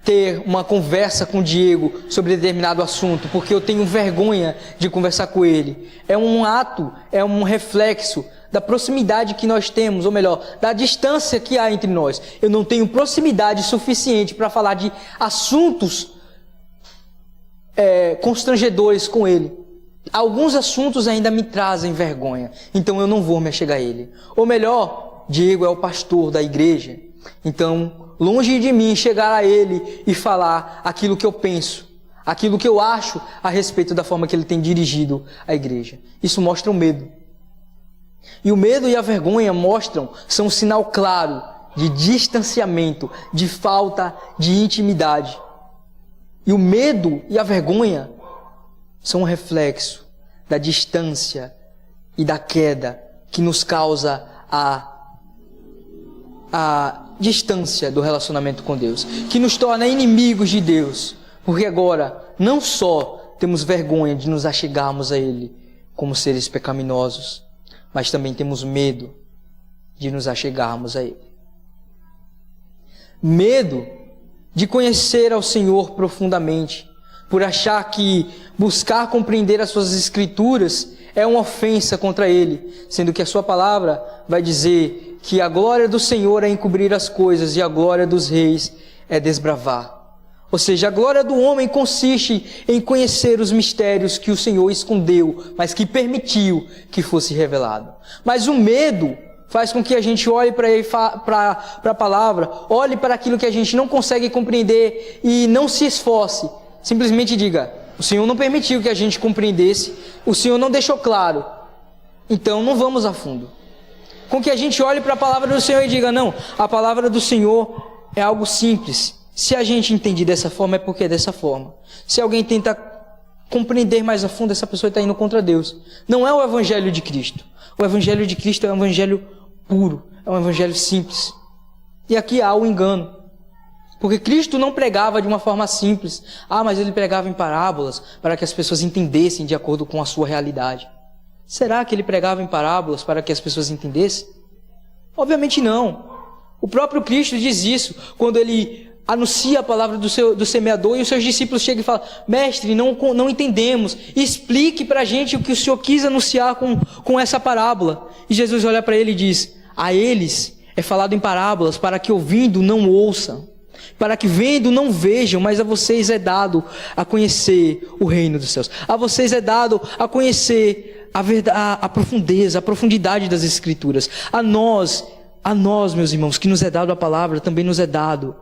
ter uma conversa com o Diego sobre determinado assunto, porque eu tenho vergonha de conversar com ele, é um ato, é um reflexo da proximidade que nós temos, ou melhor, da distância que há entre nós. Eu não tenho proximidade suficiente para falar de assuntos constrangedores com ele. Alguns assuntos ainda me trazem vergonha, então eu não vou me achegar a ele. Ou melhor, Diego é o pastor da igreja, então longe de mim chegar a ele e falar aquilo que eu penso, aquilo que eu acho a respeito da forma que ele tem dirigido a igreja. Isso mostra o medo. E o medo e a vergonha são um sinal claro de distanciamento, de falta de intimidade. E o medo e a vergonha são um reflexo da distância e da queda que nos causa a distância do relacionamento com Deus, que nos torna inimigos de Deus, porque agora não só temos vergonha de nos achegarmos a Ele como seres pecaminosos, mas também temos medo de nos achegarmos a Ele. Medo de conhecer ao Senhor profundamente, por achar que buscar compreender as suas Escrituras é uma ofensa contra Ele, sendo que a sua palavra vai dizer que a glória do Senhor é encobrir as coisas e a glória dos reis é desbravar. Ou seja, a glória do homem consiste em conhecer os mistérios que o Senhor escondeu, mas que permitiu que fosse revelado. Mas o medo faz com que a gente olhe para a palavra, olhe para aquilo que a gente não consegue compreender e não se esforce. Simplesmente diga, o Senhor não permitiu que a gente compreendesse, o Senhor não deixou claro, então não vamos a fundo. Com que a gente olhe para a palavra do Senhor e diga, não, a palavra do Senhor é algo simples. Se a gente entende dessa forma, é porque é dessa forma. Se alguém tenta compreender mais a fundo, essa pessoa está indo contra Deus. Não é o Evangelho de Cristo. O Evangelho de Cristo é um Evangelho puro, é um Evangelho simples. E aqui há o engano. Porque Cristo não pregava de uma forma simples. Mas ele pregava em parábolas para que as pessoas entendessem de acordo com a sua realidade. Será que ele pregava em parábolas para que as pessoas entendessem? Obviamente não. O próprio Cristo diz isso quando ele anuncia a palavra do semeador e os seus discípulos chegam e falam, mestre, não entendemos, explique para a gente o que o Senhor quis anunciar com essa parábola. E Jesus olha para ele e diz, a eles é falado em parábolas para que ouvindo não ouçam, para que vendo não vejam, mas a vocês é dado a conhecer o reino dos céus. A vocês é dado a conhecer a verdade, a profundidade das Escrituras. A nós, meus irmãos, que nos é dado a palavra, também nos é dado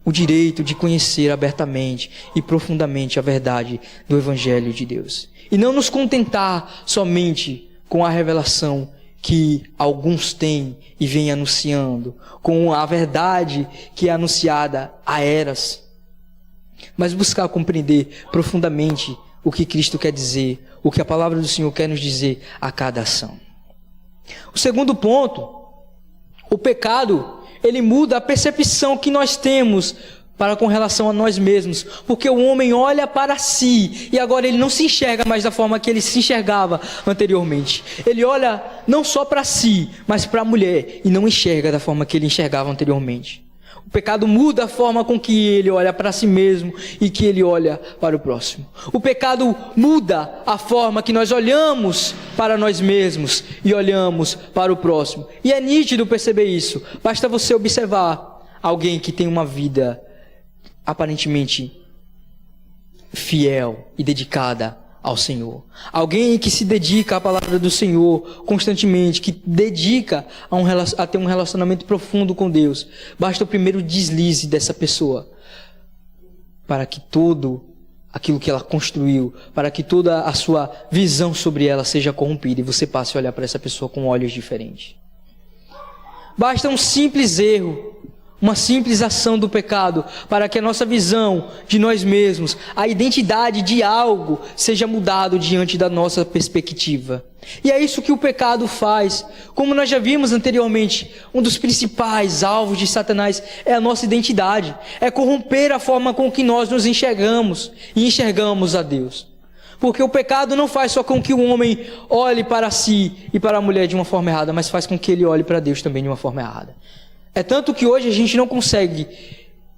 o direito de conhecer abertamente e profundamente a verdade do Evangelho de Deus. E não nos contentar somente com a revelação que alguns têm e vêm anunciando, com a verdade que é anunciada há eras, mas buscar compreender profundamente o que Cristo quer dizer, o que a palavra do Senhor quer nos dizer a cada ação. O segundo ponto, o pecado, ele muda a percepção que nós temos para com relação a nós mesmos, porque o homem olha para si e agora ele não se enxerga mais da forma que ele se enxergava anteriormente. Ele olha não só para si, mas para a mulher e não enxerga da forma que ele enxergava anteriormente. O pecado muda a forma com que ele olha para si mesmo e que ele olha para o próximo. O pecado muda a forma que nós olhamos para nós mesmos e olhamos para o próximo. E é nítido perceber isso. Basta você observar alguém que tem uma vida aparentemente fiel e dedicada ao Senhor. Alguém que se dedica à palavra do Senhor constantemente, que dedica a ter um relacionamento profundo com Deus. Basta o primeiro deslize dessa pessoa para que tudo aquilo que ela construiu, para que toda a sua visão sobre ela seja corrompida e você passe a olhar para essa pessoa com olhos diferentes. Basta um simples erro, uma simples ação do pecado, para que a nossa visão de nós mesmos, a identidade de algo, seja mudado diante da nossa perspectiva. E é isso que o pecado faz. Como nós já vimos anteriormente, um dos principais alvos de Satanás é a nossa identidade. É corromper a forma com que nós nos enxergamos e enxergamos a Deus. Porque o pecado não faz só com que o homem olhe para si e para a mulher de uma forma errada, mas faz com que ele olhe para Deus também de uma forma errada. É tanto que hoje a gente não consegue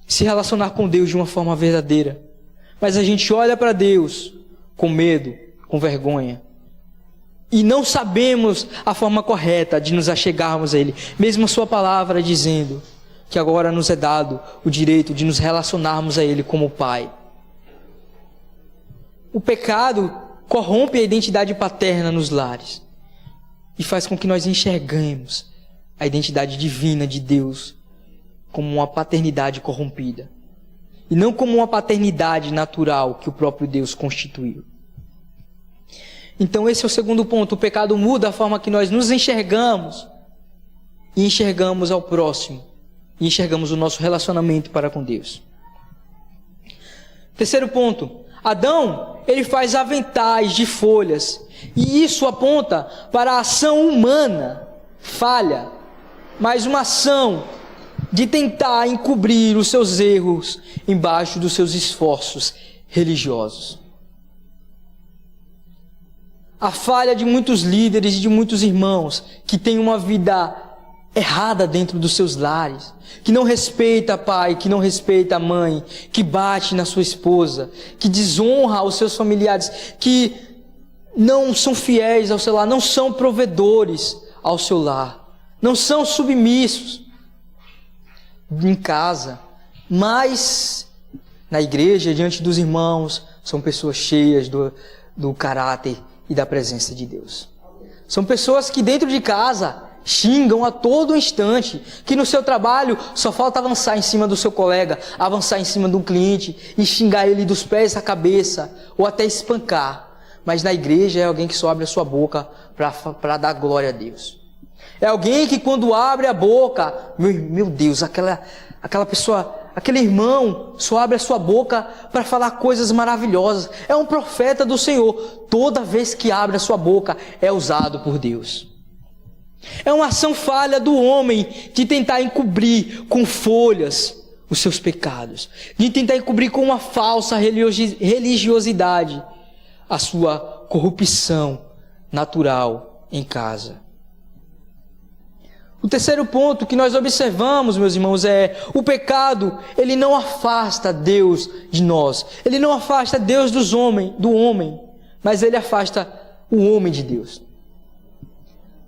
se relacionar com Deus de uma forma verdadeira. Mas a gente olha para Deus com medo, com vergonha. e não sabemos a forma correta de nos achegarmos a Ele, mesmo a sua palavra dizendo que agora nos é dado o direito de nos relacionarmos a Ele como Pai. O pecado corrompe a identidade paterna nos lares e faz com que nós enxerguemos a identidade divina de Deus como uma paternidade corrompida e não como uma paternidade natural que o próprio Deus constituiu. Então esse é o segundo ponto. O pecado muda a forma que nós nos enxergamos e enxergamos ao próximo e enxergamos o nosso relacionamento para com Deus. Terceiro ponto. Adão, ele faz aventais de folhas e isso aponta para a ação humana, falha, mas uma ação de tentar encobrir os seus erros embaixo dos seus esforços religiosos. A falha de muitos líderes e de muitos irmãos que têm uma vida errada dentro dos seus lares, que não respeita pai, que não respeita mãe, que bate na sua esposa, que desonra os seus familiares, que não são fiéis ao seu lar, não são provedores ao seu lar, não são submissos em casa, mas na igreja, diante dos irmãos, são pessoas cheias do caráter e da presença de Deus. São pessoas que dentro de casa xingam a todo instante, que no seu trabalho só falta avançar em cima do seu colega, avançar em cima de um cliente e xingar ele dos pés à cabeça, ou até espancar. Mas na igreja é alguém que só abre a sua boca para dar glória a Deus. É alguém que quando abre a boca, meu Deus, aquela pessoa, aquele irmão só abre a sua boca para falar coisas maravilhosas. É um profeta do Senhor. Toda vez que abre a sua boca é usado por Deus. É uma ação falha do homem de tentar encobrir com folhas os seus pecados, de tentar encobrir com uma falsa religiosidade a sua corrupção natural em casa. O terceiro ponto que nós observamos, meus irmãos, é o pecado, ele não afasta Deus de nós, ele não afasta Deus do homem, mas ele afasta o homem de Deus.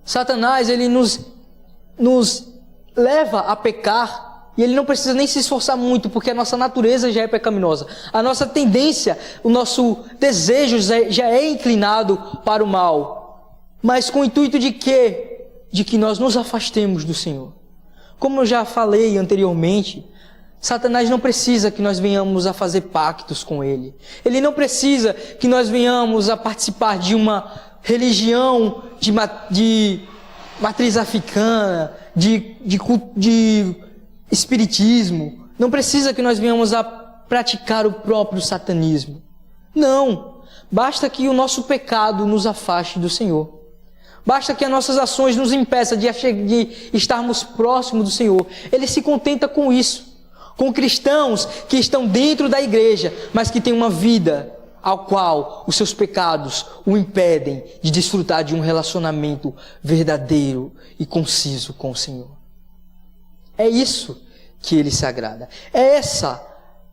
Satanás, ele nos leva a pecar e ele não precisa nem se esforçar muito, porque a nossa natureza já é pecaminosa. A nossa tendência, o nosso desejo já é inclinado para o mal. Mas com o intuito de quê? De que nós nos afastemos do Senhor. Como eu já falei anteriormente, Satanás não precisa que nós venhamos a fazer pactos com ele. Ele não precisa que nós venhamos a participar de uma religião de matriz africana, de espiritismo. Não precisa que nós venhamos a praticar o próprio satanismo. Não. Basta que o nosso pecado nos afaste do Senhor. Basta que as nossas ações nos impeçam de estarmos próximos do Senhor. Ele se contenta com isso. Com cristãos que estão dentro da igreja, mas que têm uma vida ao qual os seus pecados o impedem de desfrutar de um relacionamento verdadeiro e conciso com o Senhor. É isso que ele se agrada. É essa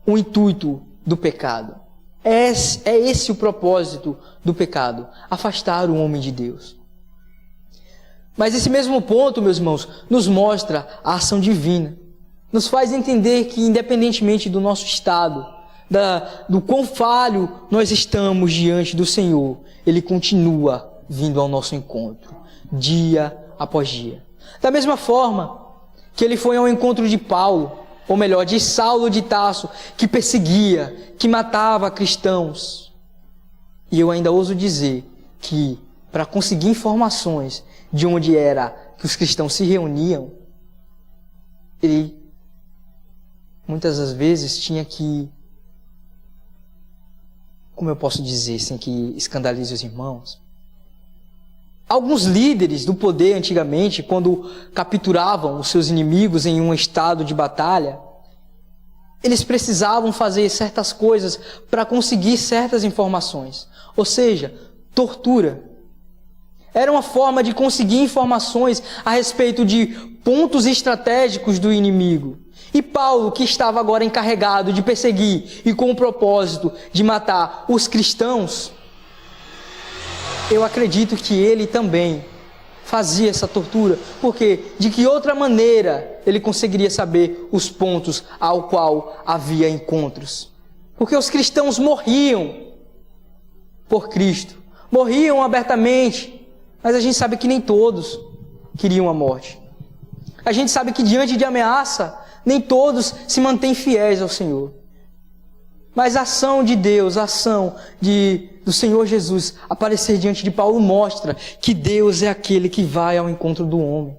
o intuito do pecado. É esse o propósito do pecado, afastar o homem de Deus. Mas esse mesmo ponto, meus irmãos, nos mostra a ação divina. Nos faz entender que, independentemente do nosso estado, do quão falho nós estamos diante do Senhor, Ele continua vindo ao nosso encontro, dia após dia. Da mesma forma que Ele foi ao encontro de Paulo, ou melhor, de Saulo de Tarso, que perseguia, que matava cristãos. E eu ainda ouso dizer que, para conseguir informações de onde era que os cristãos se reuniam, ele muitas das vezes tinha que, como eu posso dizer sem que escandalize os irmãos, alguns líderes do poder antigamente, quando capturavam os seus inimigos em um estado de batalha, eles precisavam fazer certas coisas para conseguir certas informações, ou seja, tortura. Era uma forma de conseguir informações a respeito de pontos estratégicos do inimigo. E Paulo, que estava agora encarregado de perseguir e com o propósito de matar os cristãos, eu acredito que ele também fazia essa tortura, porque de que outra maneira ele conseguiria saber os pontos ao qual havia encontros? Porque os cristãos morriam por Cristo, morriam abertamente, mas a gente sabe que nem todos queriam a morte. A gente sabe que diante de ameaça, nem todos se mantêm fiéis ao Senhor. Mas a ação de Deus, a ação do Senhor Jesus aparecer diante de Paulo mostra que Deus é aquele que vai ao encontro do homem.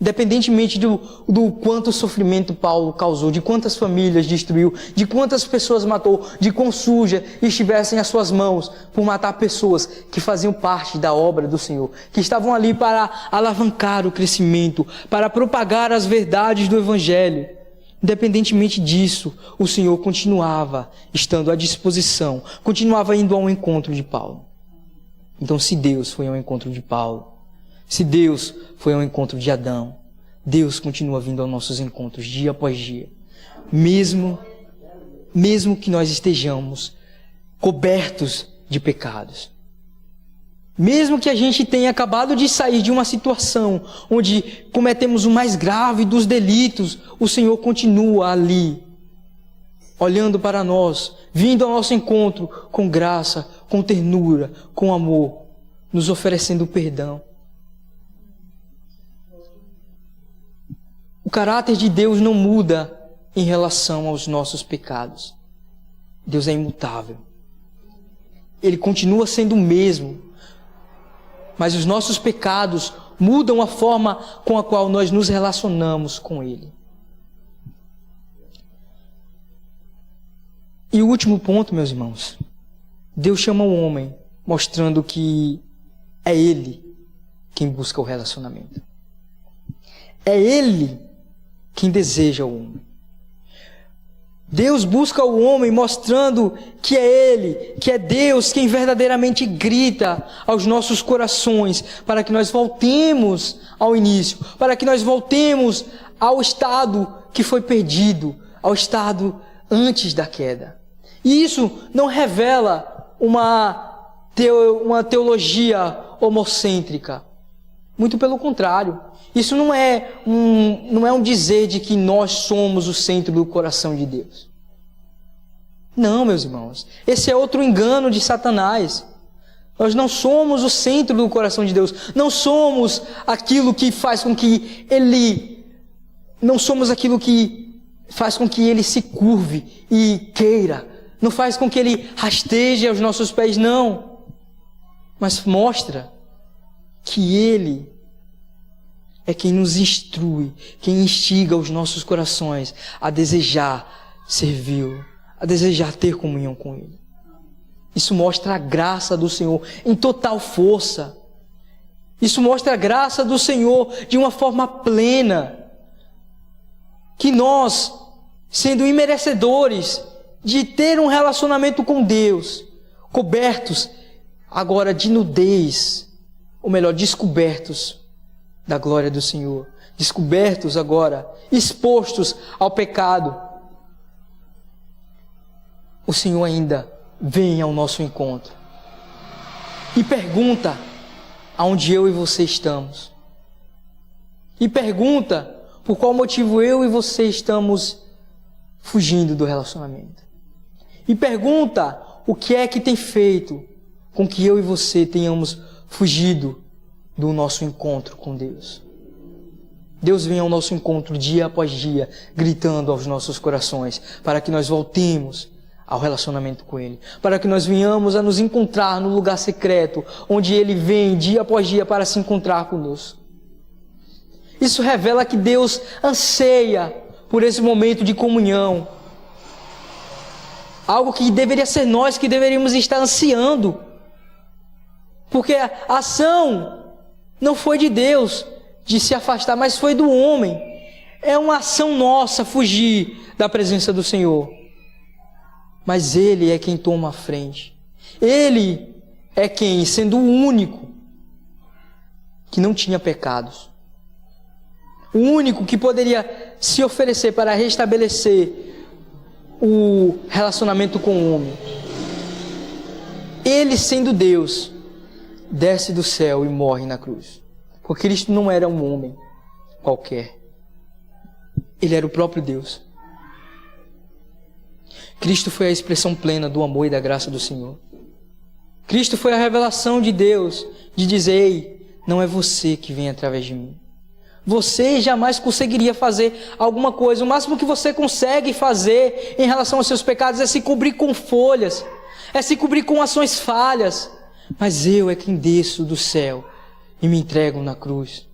Independentemente do quanto sofrimento Paulo causou, de quantas famílias destruiu, de quantas pessoas matou, de quão suja estivessem as suas mãos por matar pessoas que faziam parte da obra do Senhor, que estavam ali para alavancar o crescimento, para propagar as verdades do Evangelho. Independentemente disso, o Senhor continuava estando à disposição, continuava indo ao encontro de Paulo. Então, se Deus foi ao encontro de Paulo, se Deus foi ao encontro de Adão, Deus continua vindo aos nossos encontros dia após dia. Mesmo que nós estejamos cobertos de pecados. Mesmo que a gente tenha acabado de sair de uma situação onde cometemos o mais grave dos delitos, o Senhor continua ali, olhando para nós, vindo ao nosso encontro com graça, com ternura, com amor, nos oferecendo perdão. O caráter de Deus não muda em relação aos nossos pecados. Deus é imutável. Ele continua sendo o mesmo. Mas os nossos pecados mudam a forma com a qual nós nos relacionamos com Ele. E o último ponto, meus irmãos. Deus chama o homem, mostrando que é Ele quem busca o relacionamento. É Ele quem deseja o homem. Deus busca o homem mostrando que é Ele, que é Deus quem verdadeiramente grita aos nossos corações para que nós voltemos ao início, para que nós voltemos ao estado que foi perdido, ao estado antes da queda. E isso não revela uma teologia homocêntrica. Muito pelo contrário. Isso não é um dizer de que nós somos o centro do coração de Deus. Não, meus irmãos. Esse é outro engano de Satanás. Nós não somos o centro do coração de Deus. Não somos aquilo que faz com que Ele... Não somos aquilo que faz com que Ele se curve e queira. Não faz com que Ele rasteje aos nossos pés, não. Mas mostra que Ele é quem nos instrui, quem instiga os nossos corações a desejar servi-lo, a desejar ter comunhão com Ele. Isso mostra a graça do Senhor em total força. Isso mostra a graça do Senhor de uma forma plena. Que nós, sendo imerecedores de ter um relacionamento com Deus, cobertos agora de nudez, ou melhor, descobertos da glória do Senhor, descobertos agora, expostos ao pecado, o Senhor ainda vem ao nosso encontro e pergunta aonde eu e você estamos, e pergunta por qual motivo eu e você estamos fugindo do relacionamento, e pergunta o que é que tem feito com que eu e você tenhamos fugido do nosso encontro com Deus. Deus vem ao nosso encontro dia após dia, gritando aos nossos corações, para que nós voltemos ao relacionamento com Ele, para que nós venhamos a nos encontrar no lugar secreto, onde Ele vem dia após dia para se encontrar conosco. Isso revela que Deus anseia por esse momento de comunhão, algo que deveria ser nós que deveríamos estar ansiando, porque a ação não foi de Deus de se afastar, mas foi do homem. É uma ação nossa fugir da presença do Senhor. Mas Ele é quem toma a frente. Ele é quem, sendo o único que não tinha pecados, o único que poderia se oferecer para restabelecer o relacionamento com o homem, Ele sendo Deus, desce do céu e morre na cruz. Porque Cristo não era um homem qualquer. Ele era o próprio Deus. Cristo foi a expressão plena do amor e da graça do Senhor. Cristo foi a revelação de Deus de dizer: ei, não é você que vem através de mim. Você jamais conseguiria fazer alguma coisa. O máximo que você consegue fazer em relação aos seus pecados é se cobrir com folhas, é se cobrir com ações falhas. Mas eu é quem desço do céu e me entrego na cruz.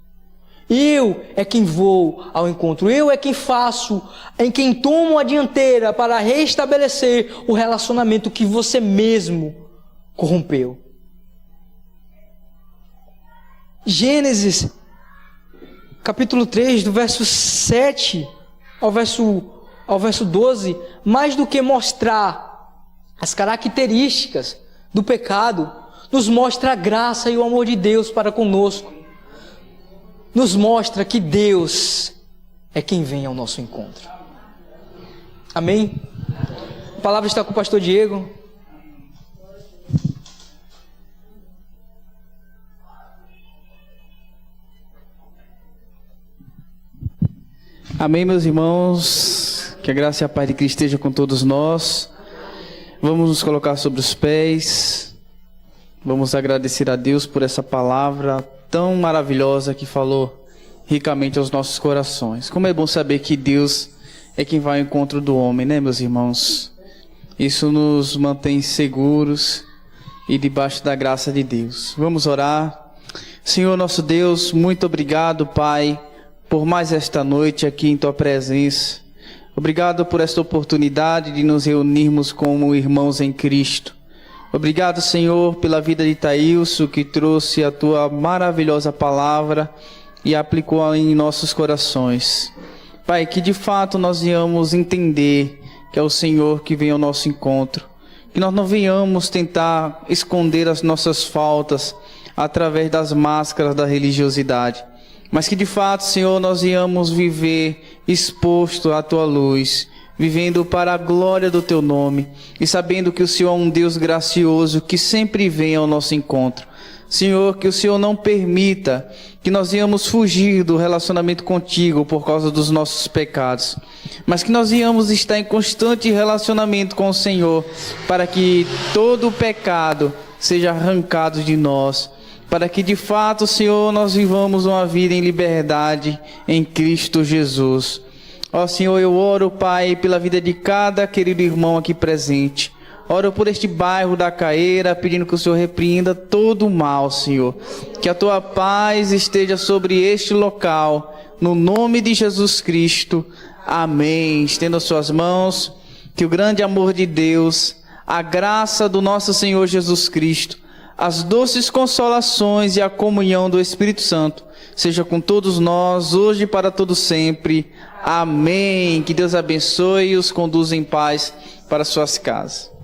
Eu é quem vou ao encontro. Eu é quem faço, em quem tomo a dianteira para restabelecer o relacionamento que você mesmo corrompeu. Gênesis capítulo 3, do verso 7 ao verso 12, mais do que mostrar as características do pecado, nos mostra a graça e o amor de Deus para conosco. Nos mostra que Deus é quem vem ao nosso encontro. Amém? A palavra está com o pastor Diego. Amém, meus irmãos, que a graça e a paz de Cristo esteja com todos nós. Vamos nos colocar sobre os pés, vamos agradecer a Deus por essa palavra tão maravilhosa que falou ricamente aos nossos corações. Como é bom saber que Deus é quem vai ao encontro do homem, né, meus irmãos? Isso nos mantém seguros e debaixo da graça de Deus. Vamos orar. Senhor nosso Deus, muito obrigado, Pai, por mais esta noite aqui em Tua presença. Obrigado por esta oportunidade de nos reunirmos como irmãos em Cristo. Obrigado, Senhor, pela vida de Thailson, que trouxe a Tua maravilhosa palavra e aplicou em nossos corações. Pai, que de fato nós venhamos entender que é o Senhor que vem ao nosso encontro. Que nós não venhamos tentar esconder as nossas faltas através das máscaras da religiosidade. Mas que de fato, Senhor, nós íamos viver exposto à Tua luz, vivendo para a glória do Teu nome, e sabendo que o Senhor é um Deus gracioso, que sempre vem ao nosso encontro. Senhor, que o Senhor não permita que nós íamos fugir do relacionamento contigo por causa dos nossos pecados, mas que nós íamos estar em constante relacionamento com o Senhor, para que todo o pecado seja arrancado de nós, para que de fato, Senhor, nós vivamos uma vida em liberdade em Cristo Jesus. Ó Senhor, eu oro, Pai, pela vida de cada querido irmão aqui presente. Oro por este bairro da Caeira, pedindo que o Senhor repreenda todo o mal, Senhor. Que a Tua paz esteja sobre este local, no nome de Jesus Cristo. Amém. Estenda suas mãos, que o grande amor de Deus, a graça do nosso Senhor Jesus Cristo, as doces consolações e a comunhão do Espírito Santo seja com todos nós, hoje e para todo sempre. Amém. Que Deus abençoe e os conduza em paz para suas casas.